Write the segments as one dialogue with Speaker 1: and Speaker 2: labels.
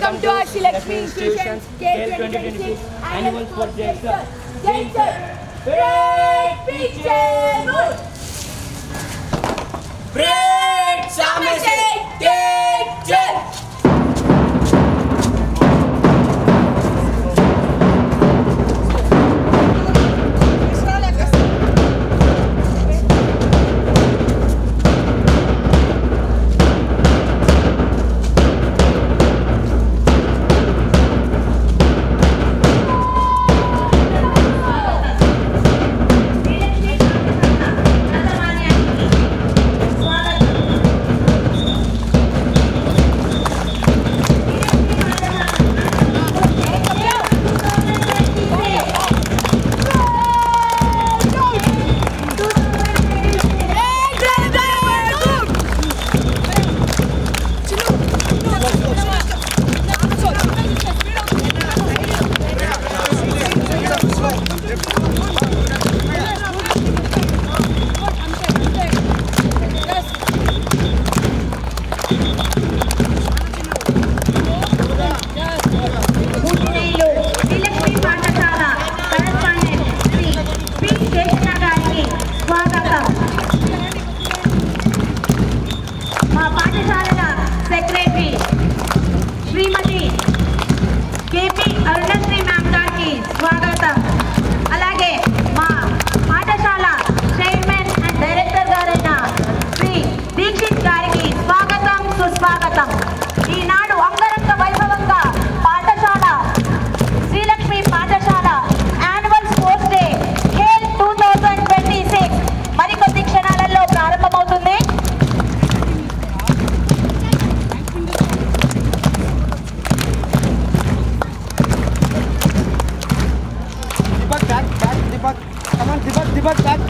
Speaker 1: Welcome to our Shri Lakshmi Institutions KL 2026 Annual Sports Day. Great picture! Great Samashek! Take care! Deepak back.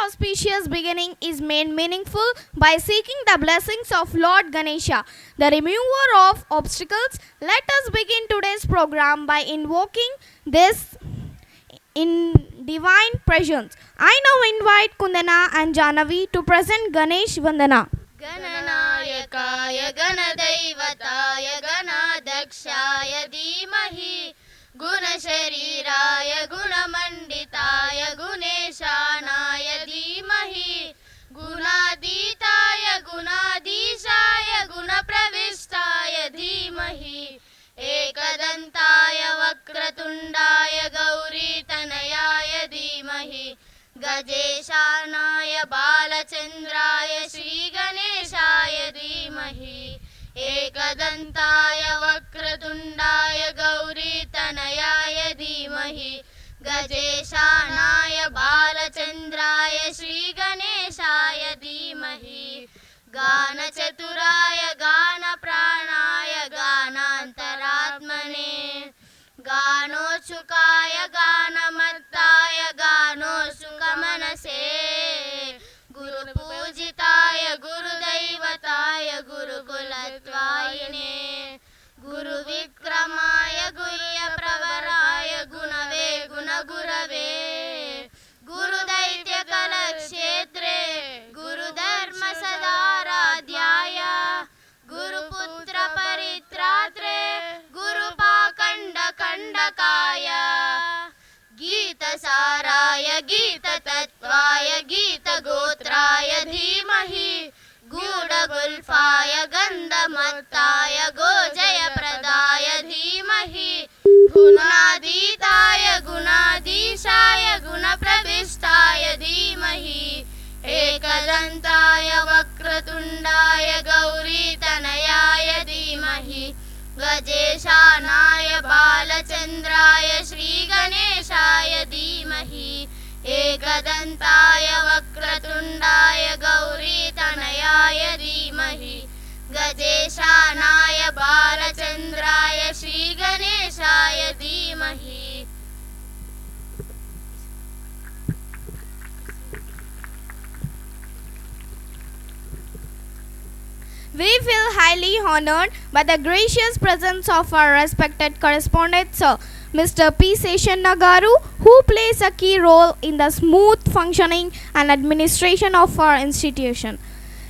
Speaker 2: Auspicious beginning is made meaningful by seeking the blessings of Lord Ganesha, the remover of obstacles. Let us begin today's program by invoking this in divine presence. I now invite Kundana and Janavi to present Ganesh Vandana.
Speaker 3: Gananayakaya Ganadaivataya Ganadakshaya Dhimahi Gunashariraya Gunamanditaya Guneshanaaya Dhimahi Gunaditaya Gunadishaya Gunapravistaya Dhimahi Ekadantaya Vakratundaya Gauritanayaya Dhimahi Gajeshanaaya Balachandraya Shri Ganeshaya Dhimahi Ekadantaya Vakratundaya Gauritanayaya Dhimahi Gajeshanaaya Balachandraya Shri Ganeshaya Dhimahi Ganachaturaya Ganapranaya Ganantaratmane Ganochukaya Ganamattaya Ganoshukamanase Guru Pujitaya Guru Daivataya Guru Kulatvayane Guru Vikramaya Gurya Pravaraya Gunave Gunagurave Guru Daitya Kalakshetre Guru Dharma Sadaradhyaya Guru Putra Paritratre Guru Pakanda Kandakaya Gita Saraya Gita Tattvaya Gita Gotraya Dhimahi Guda Gulfaya Gandhamattaya Gojaya Pradaya Dhimahi Gunaditaya Gunadishaya Gunapravistaya Dhimahi Ekadantaya Vakratundaya वक्रतुण्डाय गौरीतनयाय धीमहि गजेशानाय बालचन्द्राय श्रीगणेशाय धीमहि एकदन्ताय वक्रतुण्डाय गौरीतनयाय धीमहि गजेशानाय बालचन्द्राय श्रीगणेशाय धीमहि.
Speaker 2: We feel highly honored by the gracious presence of our respected correspondent, Sir Mr. P. Seshan Nagaru, who plays a key role in the smooth functioning and administration of our institution.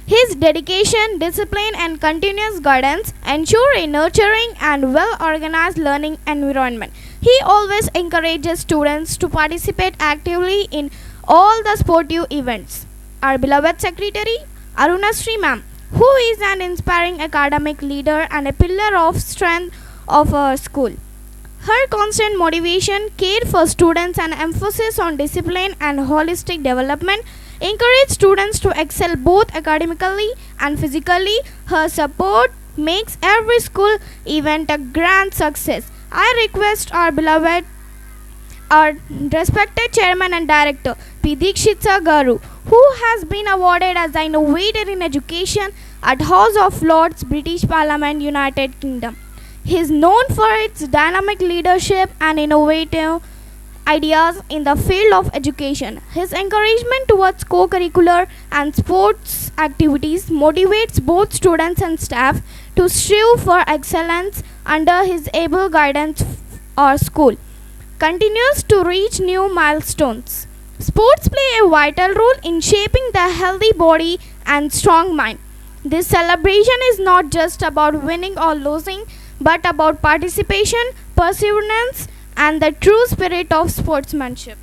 Speaker 2: His dedication, discipline, and continuous guidance ensure a nurturing and well-organized learning environment. He always encourages students to participate actively in all the sportive events. Our beloved Secretary, Aruna Sri Ma'am, who is an inspiring academic leader and a pillar of strength of our school. Her constant motivation, care for students, and emphasis on discipline and holistic development encourage students to excel both academically and physically. Her support makes every school event a grand success. I request our respected chairman and director, P. Dikshitsa Garu, who has been awarded as the innovator in education at House of Lords, British Parliament, United Kingdom. He is known for its dynamic leadership and innovative ideas in the field of education. His encouragement towards co-curricular and sports activities motivates both students and staff to strive for excellence. Under his able guidance, our school continues to reach new milestones. Sports play a vital role in shaping the healthy body and strong mind. This celebration is not just about winning or losing, but about participation, perseverance, and the true spirit of sportsmanship.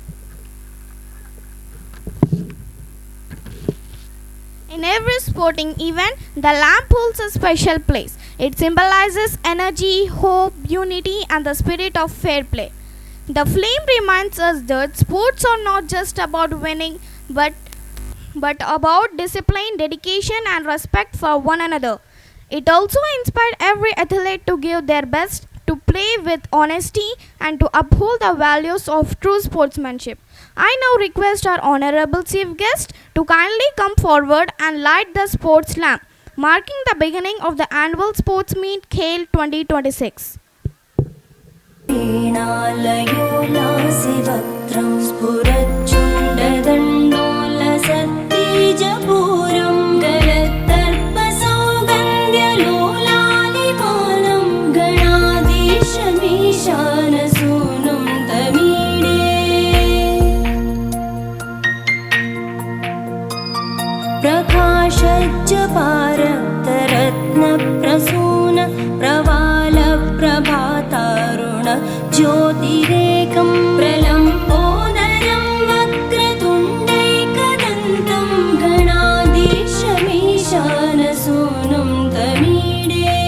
Speaker 2: In every sporting event, the lamp holds a special place. It symbolizes energy, hope, unity, and the spirit of fair play. The flame reminds us that sports are not just about winning, but about discipline, dedication, and respect for one another. It also inspired every athlete to give their best, to play with honesty, and to uphold the values of true sportsmanship. I now request our honorable chief guest to kindly come forward and light the sports lamp, marking the beginning of the annual sports meet KALE 2026.
Speaker 4: ज्योतिरेकं प्रलम्बोदरं वक्रतुण्डैकदन्तं गणाधीशमीशानसूनुं तमीडे.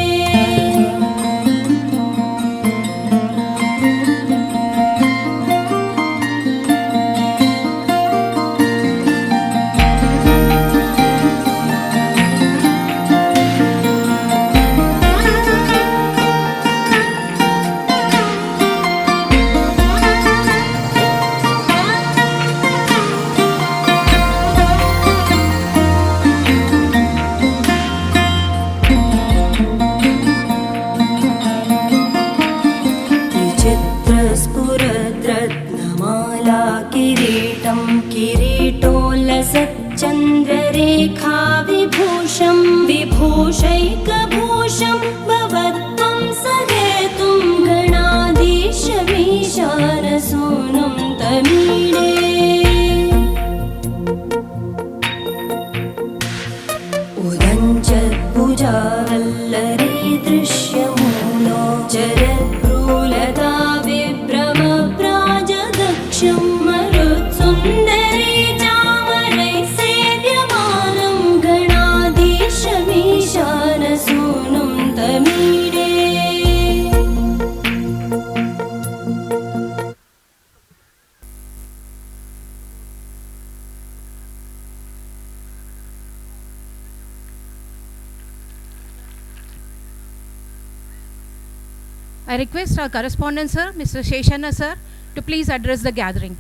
Speaker 5: I request our correspondent sir, Mr. Sheshanna sir, to please address the gathering.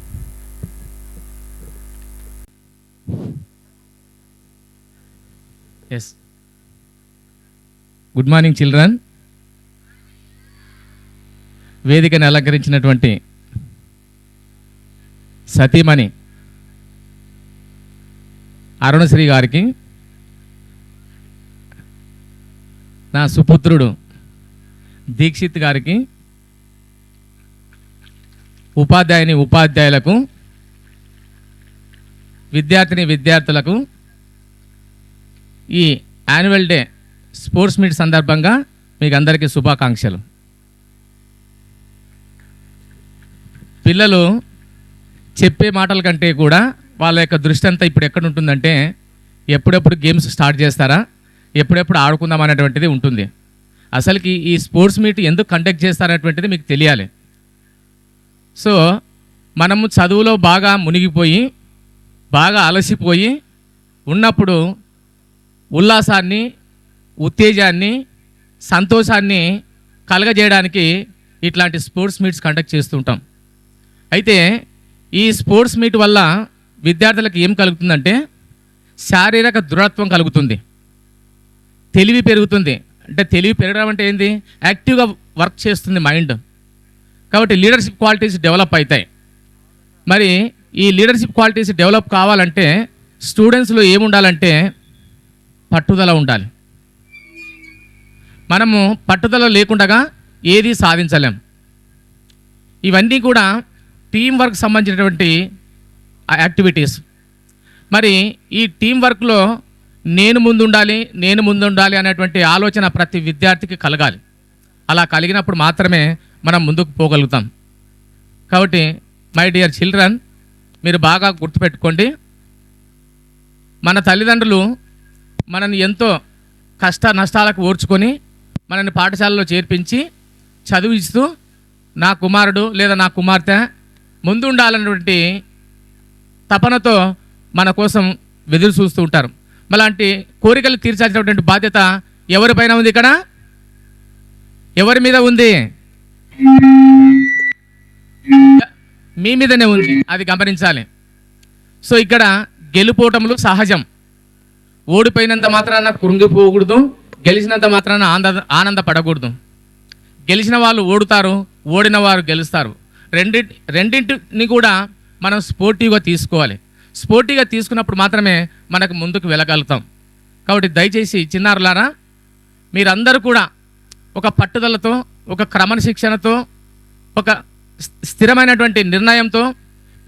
Speaker 6: Yes. Good morning, children. వేదికను అలంకరించినటువంటి సతీమణి అరుణశ్రీ గారికి, నా సుపుత్రుడు దీక్షిత్ గారికి, ఉపాధ్యాయులకు, విద్యార్థులకు ఈ annual day sports meet సందర్భంగా మీకు అందరికీ శుభాకాంక్షలు. పిల్లలు చెప్పే మాటల కంటే కూడా వాళ్ళ యొక్క దృష్టి అంతా ఇప్పుడు ఎక్కడ ఉంటుందంటే, ఎప్పుడెప్పుడు గేమ్స్ స్టార్ట్ చేస్తారా, ఎప్పుడెప్పుడు ఆడుకుందాం అనేటువంటిది ఉంటుంది. అసలుకి ఈ స్పోర్ట్స్ మీట్ ఎందుకు కండక్ట్ చేస్తారనేటువంటిది మీకు తెలియాలి. సో మనము చదువులో బాగా మునిగిపోయి, బాగా అలసిపోయి ఉన్నప్పుడు ఉల్లాసాన్ని, ఉత్తేజాన్ని, సంతోషాన్ని కలగజేయడానికి ఇట్లాంటి స్పోర్ట్స్ మీట్స్ కండక్ట్ చేస్తుంటాం. అయితే ఈ స్పోర్ట్స్ మీట్ వల్ల విద్యార్థులకు ఏం కలుగుతుందంటే, శారీరక దృఢత్వం కలుగుతుంది, తెలివి పెరుగుతుంది. అంటే తెలివి పెరగడం అంటే ఏంది? యాక్టివ్గా వర్క్ చేస్తుంది మైండ్. కాబట్టి లీడర్షిప్ క్వాలిటీస్ డెవలప్ అవుతాయి. మరి ఈ లీడర్షిప్ క్వాలిటీస్ డెవలప్ కావాలంటే స్టూడెంట్స్లో ఏముండాలంటే పట్టుదల ఉండాలి. మనము పట్టుదల లేకుండా ఏది సాధించలేం. ఇవన్నీ కూడా టీం వర్క్ సంబంధించినటువంటి యాక్టివిటీస్. మరి ఈ టీం వర్క్లో నేను ముందుండాలి అనేటువంటి ఆలోచన ప్రతి విద్యార్థికి కలగాలి. అలా కలిగినప్పుడు మాత్రమే మనం ముందుకు పోగలుగుతాం. కాబట్టి మై డియర్ చిల్డ్రన్, మీరు బాగా గుర్తుపెట్టుకోండి, మన తల్లిదండ్రులు మనని ఎంతో కష్ట నష్టాలకు ఓర్చుకొని మనని పాఠశాలలో చేర్పించి చదివిస్తూ నా కుమారుడు లేదా నా కుమార్తె ముందు ఉండాలన్నటువంటి తపనతో మన కోసం ఎదురు చూస్తూ ఉంటారు. అలాంటి కోరికలు తీర్చాల్సినటువంటి బాధ్యత ఎవరిపైన ఉంది? ఇక్కడ ఎవరి మీద ఉంది? మీ మీదనే ఉంది, అది గమనించాలి. సో ఇక్కడ గెలుపోవటములు సహజం. ఓడిపోయినంత మాత్రాన కృంగిపోకూడదు, గెలిచినంత మాత్రాన ఆనందపడకూడదు. గెలిచిన వాళ్ళు ఓడుతారు, ఓడిన వారు గెలుస్తారు. రెండింటిని కూడా మనం స్పోర్టివ్గా తీసుకోవాలి. స్పోర్టివ్గా తీసుకున్నప్పుడు మాత్రమే మనకు ముందుకు వెళ్ళగలుగుతాం. కాబట్టి దయచేసి చిన్నారులారా, మీరందరూ కూడా ఒక పట్టుదలతో, ఒక క్రమశిక్షణతో, ఒక స్థిరమైనటువంటి నిర్ణయంతో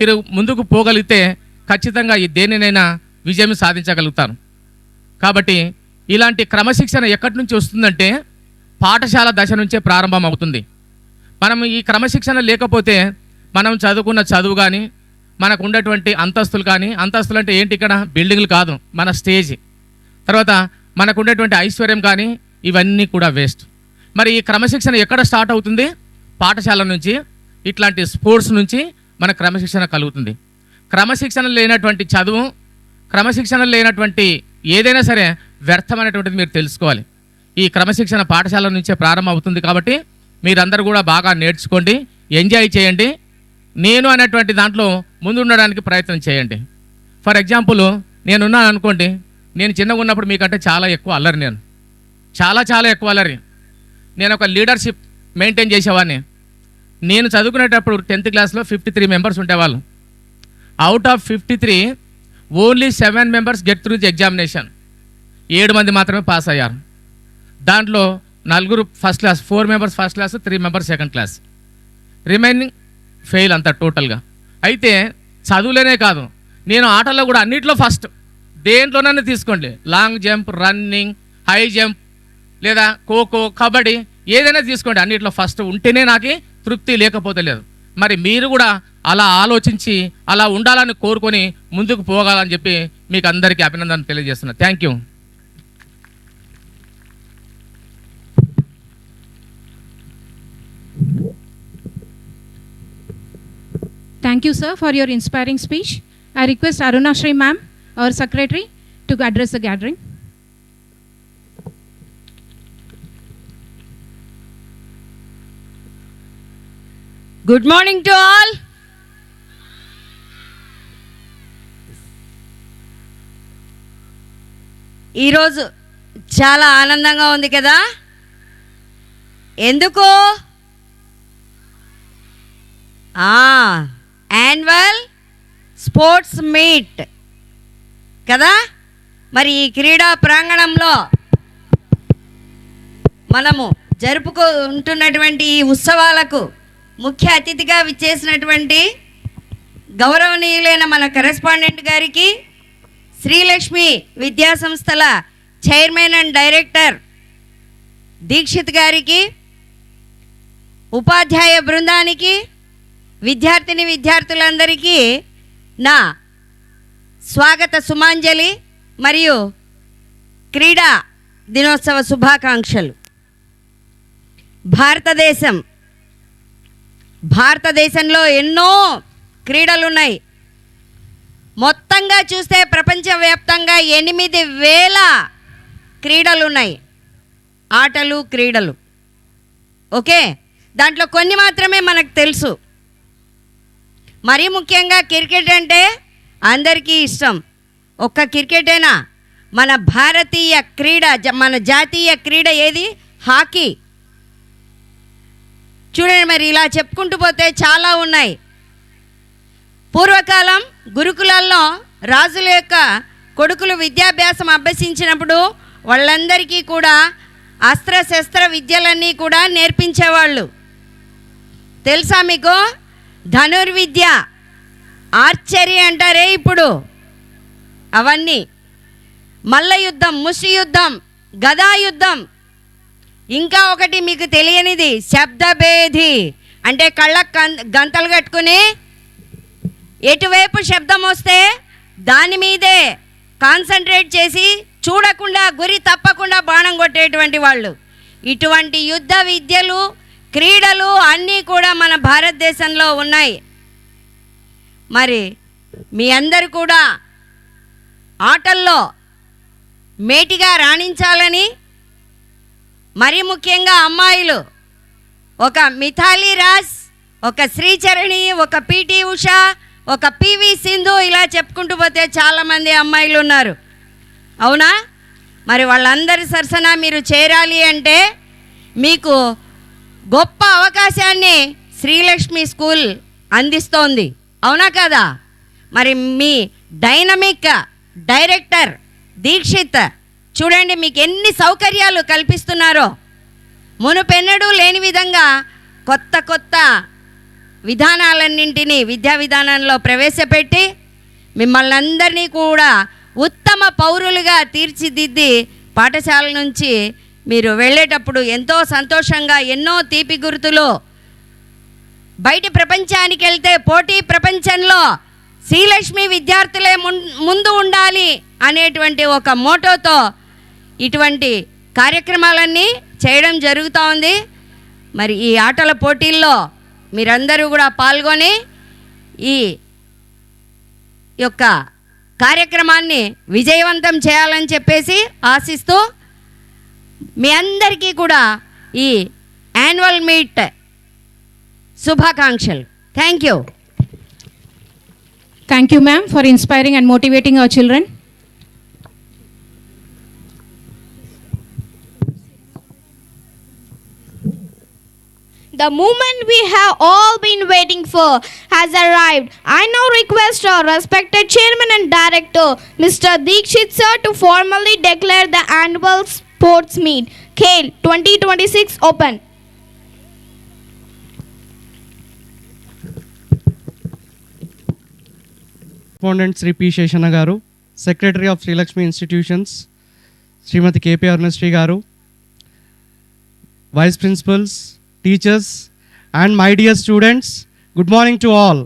Speaker 6: మీరు ముందుకు పోగలిగితే ఖచ్చితంగా ఈ దేనినైనా విజయం సాధించగలుగుతారు. కాబట్టి ఇలాంటి క్రమశిక్షణ ఎక్కడి నుంచి వస్తుందంటే పాఠశాల దశ నుంచే ప్రారంభం అవుతుంది. మనం ఈ క్రమశిక్షణ లేకపోతే మనం చదువుకున్న చదువు కానీ, మనకు ఉండేటువంటి అంతస్తులు కానీ, అంతస్తులు అంటే ఏంటి? ఇక్కడ బిల్డింగ్లు కాదు, మన స్టేజ్, తర్వాత మనకు ఉండేటువంటి ఐశ్వర్యం కానీ, ఇవన్నీ కూడా వేస్ట్. మరి ఈ క్రమశిక్షణ ఎక్కడ స్టార్ట్ అవుతుంది? పాఠశాల నుంచి, ఇట్లాంటి స్పోర్ట్స్ నుంచి మన క్రమశిక్షణ కలుగుతుంది. క్రమశిక్షణ లేనటువంటి చదువు, క్రమశిక్షణ లేనటువంటి ఏదైనా సరే వ్యర్థమైనటువంటిది మీరు తెలుసుకోవాలి. ఈ క్రమశిక్షణ పాఠశాల నుంచే ప్రారంభం అవుతుంది. కాబట్టి మీరందరూ కూడా బాగా నేర్చుకోండి, ఎంజాయ్ చేయండి. నేను అనేటువంటి దాంట్లో ముందు ఉండడానికి ప్రయత్నం చేయండి. ఫర్ ఎగ్జాంపుల్, నేనున్నాను అనుకోండి, నేను చిన్నగా ఉన్నప్పుడు మీకంటే చాలా ఎక్కువ అల్లరి, నేను చాలా ఎక్కువ అల్లరి. నేను ఒక లీడర్షిప్ మెయింటైన్ చేసేవాడిని. నేను చదువుకునేటప్పుడు 10th క్లాస్లో 53 మెంబర్స్ ఉండేవాళ్ళు. Out of 53 only 7 members get through the examination. 7 మంది మాత్రమే పాస్ అయ్యారు. దాంట్లో 4 first class, 4 members first class, 3 members second class, remaining fail అంతా టోటల్గా. అయితే చదువులేనే కాదు, నేను ఆటల్లో కూడా అన్నిట్లో ఫస్ట్. దేంట్లోనైనా తీసుకోండి, long jump, running, high jump, లేదా ఖోఖో, కబడ్డీ, ఏదైనా తీసుకోండి, అన్నిట్లో ఫస్ట్ ఉంటేనే నాకు తృప్తి, లేకపోతే లేదు. మరి మీరు కూడా అలా ఆలోచించి అలా ఉండాలని కోరుకొని ముందుకు పోగాలని చెప్పి మీకు అందరికీ అభినందనలు తెలియజేస్తున్నా. Thank you.
Speaker 5: Thank you, sir, for your inspiring speech. I request Aruna Shri ma'am, our secretary, to address the gathering.
Speaker 7: Good morning to all. ఈరోజు చాలా ఆనందంగా ఉంది కదా? ఎందుకు? యాన్యువల్ స్పోర్ట్స్ మీట్ కదా. మరి ఈ క్రీడా ప్రాంగణంలో మనము జరుపుకుంటున్నటువంటి ఈ ఉత్సవాలకు ముఖ్య అతిథిగా విచ్చేసినటువంటి గౌరవనీయులైన మన కరెస్పాండెంట్ గారికి, శ్రీలక్ష్మి విద్యా సంస్థల చైర్మన్ అండ్ డైరెక్టర్ దీక్షిత్ గారికి, ఉపాధ్యాయ బృందానికి, విద్యార్థులందరికీ నా స్వాగత సుమాంజలి మరియు క్రీడా దినోత్సవ శుభాకాంక్షలు. భారతదేశంలో ఎన్నో క్రీడలు ఉన్నాయి. మొత్తంగా చూస్తే ప్రపంచవ్యాప్తంగా 8,000 క్రీడలు ఉన్నాయి, ఆటలు క్రీడలు. ఓకే, దాంట్లో కొన్ని మాత్రమే మనకు తెలుసు. మరీ ముఖ్యంగా క్రికెట్ అంటే అందరికీ ఇష్టం. ఒక్క క్రికెటేనా? మన భారతీయ క్రీడ, మన జాతీయ క్రీడ ఏది? హాకీ. చూడండి, మరి ఇలా చెప్పుకుంటూ పోతే చాలా ఉన్నాయి. పూర్వకాలం గురుకులాల్లో రాజుల యొక్క కొడుకులు విద్యాభ్యాసం అభ్యసించినప్పుడు వాళ్ళందరికీ కూడా అస్త్రశస్త్ర విద్యలన్నీ కూడా నేర్పించేవాళ్ళు. తెలుసా మీకు? ధనుర్విద్య, ఆర్చరీ అంటారే ఇప్పుడు, అవన్నీ, మల్ల యుద్ధం, ముష్టి యుద్ధం, గదా యుద్ధం. ఇంకా ఒకటి మీకు తెలియనిది శబ్దభేది, అంటే కళ్ళకు గంతలు కట్టుకుని ఎటువైపు శబ్దం వస్తే దాని మీదే కాన్సన్ట్రేట్ చేసి చూడకుండా, గురి తప్పకుండా బాణం కొట్టేటువంటి వాళ్ళు. ఇటువంటి యుద్ధ విద్యలు, క్రీడలు అన్నీ కూడా మన భారతదేశంలో ఉన్నాయి. మరి మీ అందరూ కూడా ఆటల్లో మేటిగా రాణించాలని, మరి ముఖ్యంగా అమ్మాయిలు, ఒక మిథాలీ రాజ్, ఒక శ్రీచరణి, ఒక పిటి ఉషా, ఒక పివి సింధు, ఇలా చెప్పుకుంటూ పోతే చాలామంది అమ్మాయిలు ఉన్నారు. అవునా? మరి వాళ్ళందరి సరసన మీరు చేరాలి అంటే మీకు గొప్ప అవకాశాన్ని శ్రీలక్ష్మి స్కూల్ అందిస్తోంది. అవునా కదా? మరి మీ డైనమిక్ డైరెక్టర్ దీక్షిత్ చూడండి మీకు ఎన్ని సౌకర్యాలు కల్పిస్తున్నారో. మునుపెన్నడూ లేని విధంగా కొత్త కొత్త విధానాలన్నింటినీ విద్యా విధానంలో ప్రవేశపెట్టి మిమ్మల్ని అందరినీ కూడా ఉత్తమ పౌరులుగా తీర్చిదిద్ది పాఠశాల నుంచి మీరు వెళ్ళేటప్పుడు ఎంతో సంతోషంగా, ఎన్నో తీపి గుర్తులు, బయటి ప్రపంచానికి వెళ్తే పోటీ ప్రపంచంలో శ్రీలక్ష్మి విద్యార్థులే ముందు ఉండాలి అనేటువంటి ఒక మోటోతో ఇటువంటి కార్యక్రమాలన్నీ చేయడం జరుగుతూ ఉంది. మరి ఈ ఆటల పోటీల్లో మీరందరూ కూడా పాల్గొని ఈ యొక్క కార్యక్రమాన్ని విజయవంతం చేయాలని చెప్పేసి ఆశిస్తూ మీ అందరికీ కూడా ఈ యాన్యువల్ మీట్ శుభాకాంక్షలు. Thank you.
Speaker 5: Thank you, ma'am, for inspiring and motivating our children.
Speaker 2: The moment we have all been waiting for has arrived. I now request our respected chairman and director, Mr. Dikshit sir, to formally declare the annual sports meet, KALE 2026 open.
Speaker 8: Correspondent Sri P. Sheshana Garu, Secretary of Sri Lakshmi Institutions, Srimati K. P. Arunashri Garu, Vice Principals, teachers, and my dear students, good morning to all.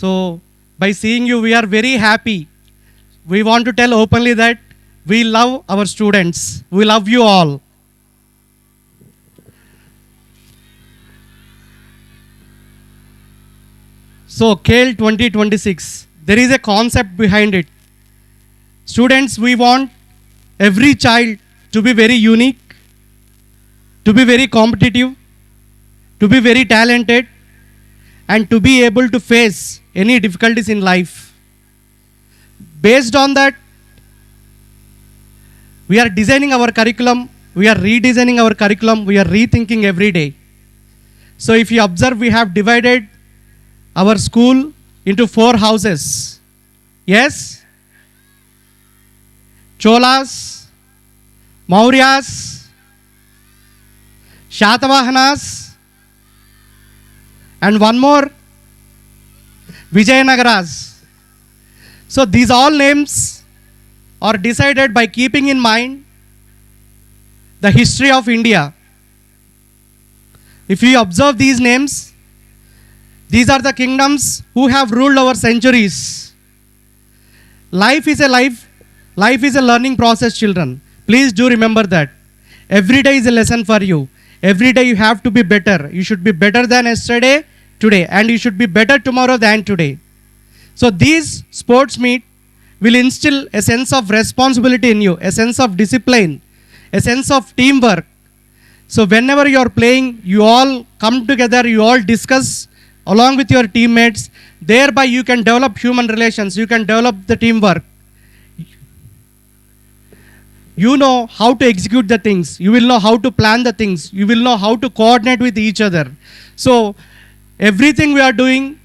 Speaker 8: So, by seeing you, we are very happy. We want to tell openly that we love our students. We love you all. So, KALE 2026, there is a concept behind it. Students, we want every child to be very unique, to be very competitive, to be very talented, and to be able to face any difficulties in life. Based on that, we are designing our curriculum, we are redesigning our curriculum, we are rethinking every day. So if you observe, we have divided our school into 4 houses. Yes? Cholas, Mauryas, Shatavahanas, and one more, Vijayanagaras. So these all names are decided by keeping in mind the history of India. If you observe these names, these are the kingdoms who have ruled over centuries. Life is a learning process, children. Please do remember that. Every day is a lesson for you. Every day you have to be better. You should be better than yesterday, today, and you should be better tomorrow than today. So these sports meet will instill a sense of responsibility in you, a sense of discipline, a sense of teamwork. So whenever you are playing, you all come together, you all discuss along with your teammates. Thereby you can develop human relations, you can develop the teamwork. You know how to execute the things, you will know how to plan the things, you will know how to coordinate with each other. So everything we are doing,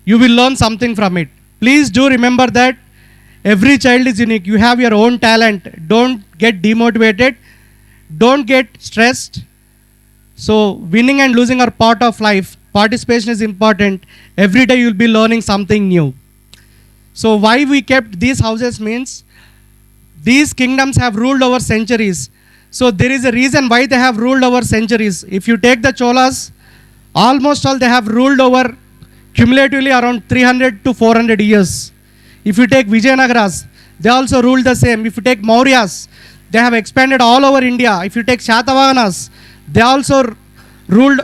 Speaker 8: you will learn something from it. Please do remember that every child is unique. You have your own talent. Don't get demotivated. Don't get stressed. So winning and losing are part of life. Participation is important. Every day you will be learning something new. So why we kept these houses means these kingdoms have ruled over centuries. So there is a reason why they have ruled over centuries. If you take the Cholas, almost all they have ruled over cumulatively around 300 to 400 years. If you take Vijayanagaras, they also ruled the same. If you take Mauryas, they have expanded all over India. If you take Shatavahanas, they also ruled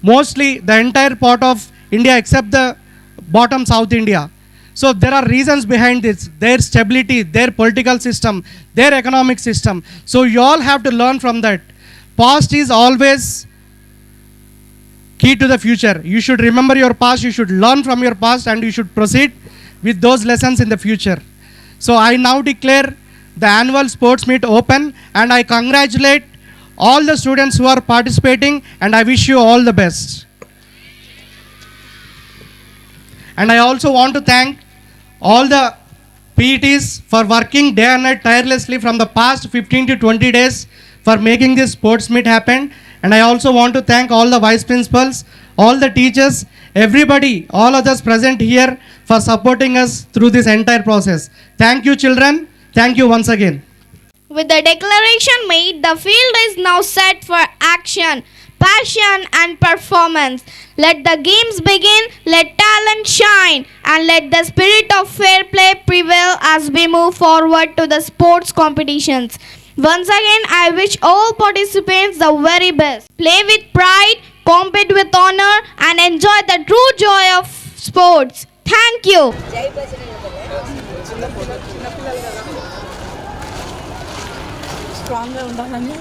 Speaker 8: mostly the entire part of India except the bottom South India. So there are reasons behind this, their stability, their political system, their economic system. So you all have to learn from that. Past is always key to the future. You should remember your past, you should learn from your past, and you should proceed with those lessons in the future. So I now declare the annual sports meet open, and I congratulate all the students who are participating, and I wish you all the best. And I also want to thank all the PETs for working day and night tirelessly from the past 15 to 20 days for making this sports meet happen. And I also want to thank all the vice principals, all the teachers, everybody, all others present here for supporting us through this entire process. Thank you, children. Thank you once again.
Speaker 2: With the declaration made, the field is now set for action, passion and performance. Let the games begin, let talent shine, and let the spirit of fair play prevail as we move forward to the sports competitions. Once again, I wish all participants the very best. Play with pride, compete with honor, and enjoy the true joy of sports. Thank you.
Speaker 1: స్ట్రాంగ్గా ఉండాలని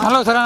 Speaker 1: hello sir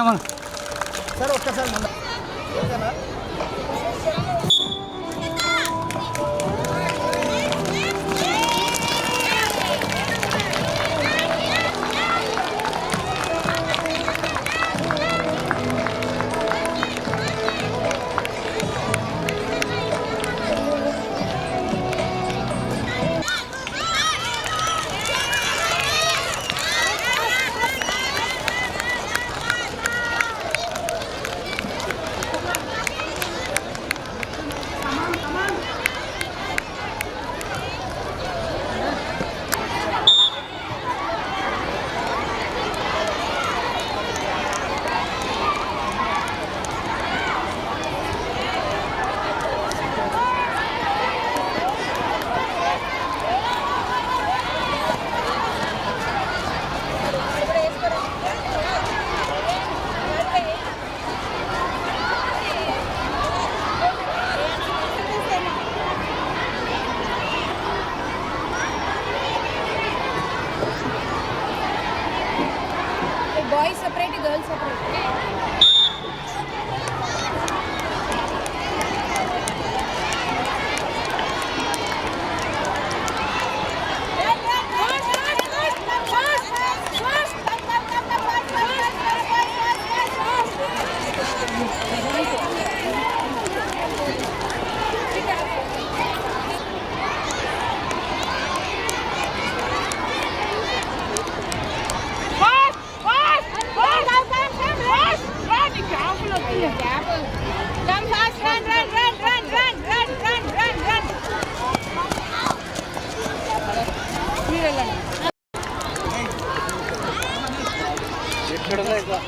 Speaker 3: boys separate girls separate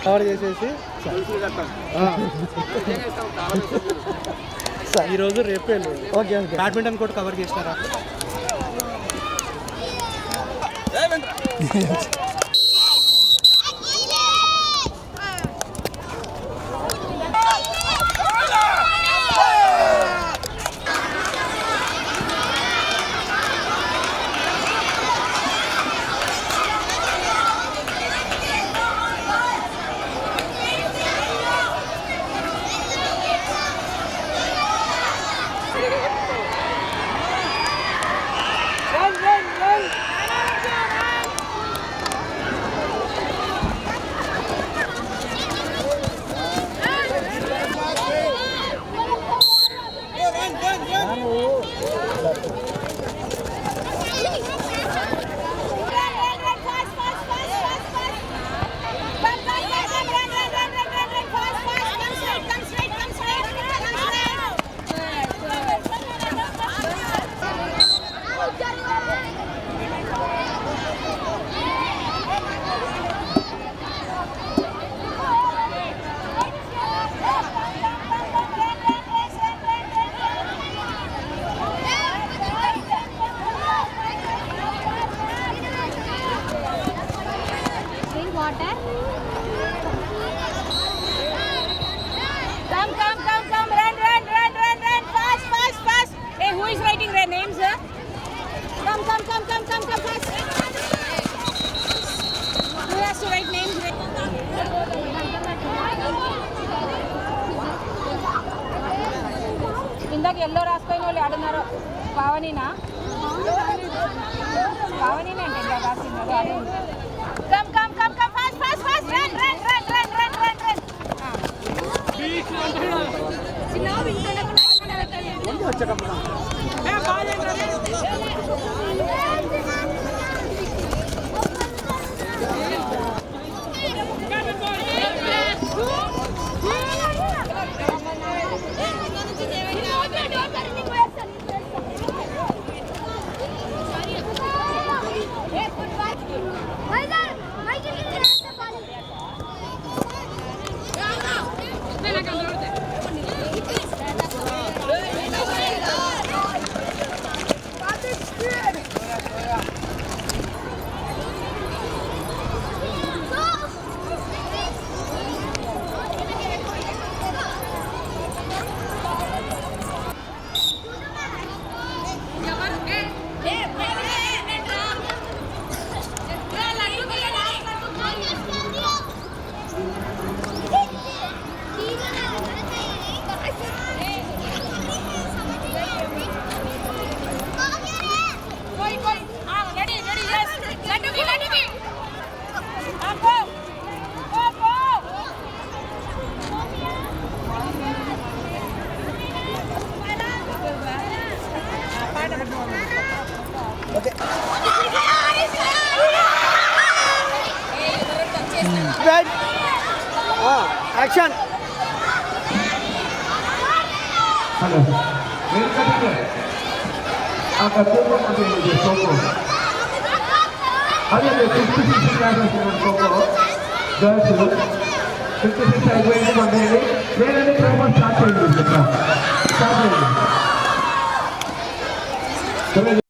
Speaker 8: cover చేసేసి ఈరోజు రేపే okay okay badminton court cover చేస్తారా
Speaker 3: ఇందాక yellow రాసుకొని వాళ్ళు ఆడున్నారు పావనీనా పావనీనా అంటే ఇంకా రాసింది come come come come fast fast fast run run run run run run run చిన్న వింటనకు వచ్చేటప్పుడు ఏ బాలేండి
Speaker 9: యాక్షన్.
Speaker 10: హలో ఆ ఖర్చు అంటే ఖోఖో అదే 56 క్లాసెస్ ఖోఖో గర్ల్స్ 56 అయిపోయింది పంపేయండి. లేదంటే క్రమం స్టార్ట్ చేయండి.